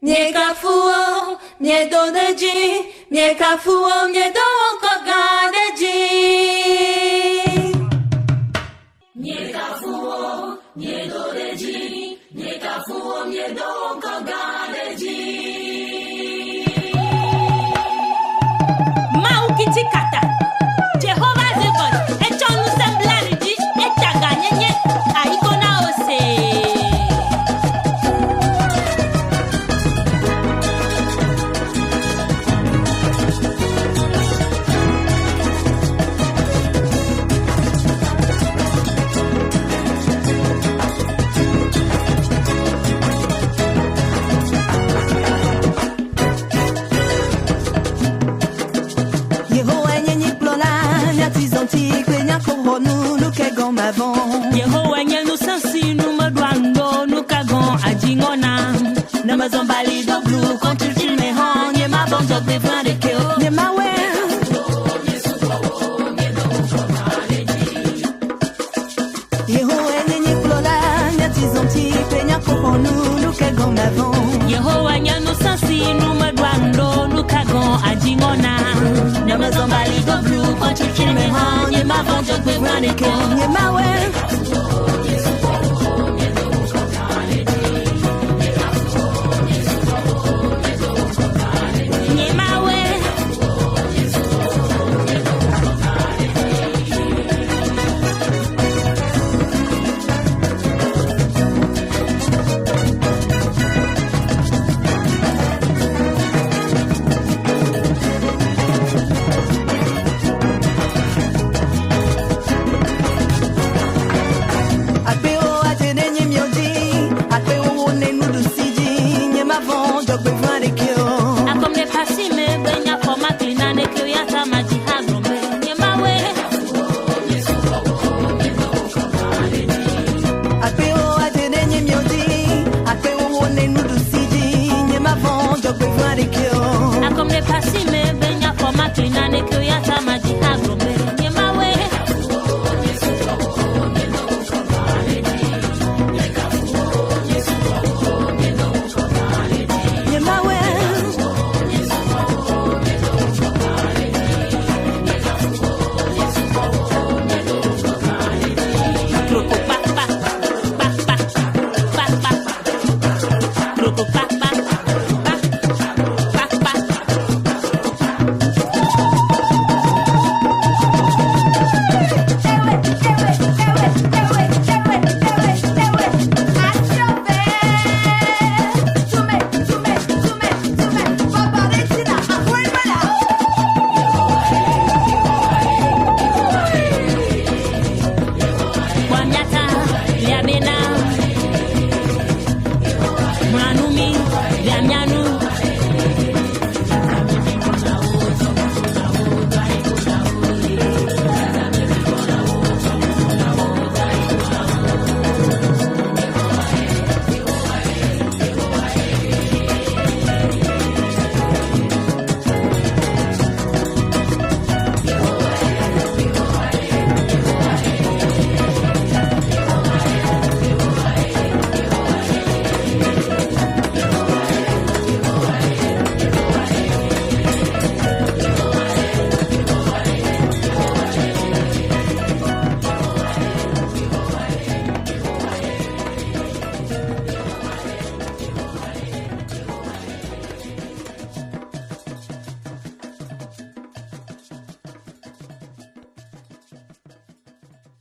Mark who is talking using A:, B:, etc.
A: Miekafuo, miedoneji, miekafuo, miedowokoganeji. Miekafuo, miedoneji, miekafuo, miedowokoganeji. Maukitikata, Jehovah the God, echonu semblariji, echaganyenye, aikona ose. Yehowa nyenu sansi nume duando nukagon ajingona Nama zombali do blue kontu chime hon Nye ma bon jok de vran de keo Nye ma we Yehowa nyenu plola Nyati zonti penya kohonu nukagon mavon Yehowa nyenu sansi nume duando nukagon ajingona Nama zombali do blue kontu chime hon Nye ma bon jok de vran de keo Nye ma we Jog be running kill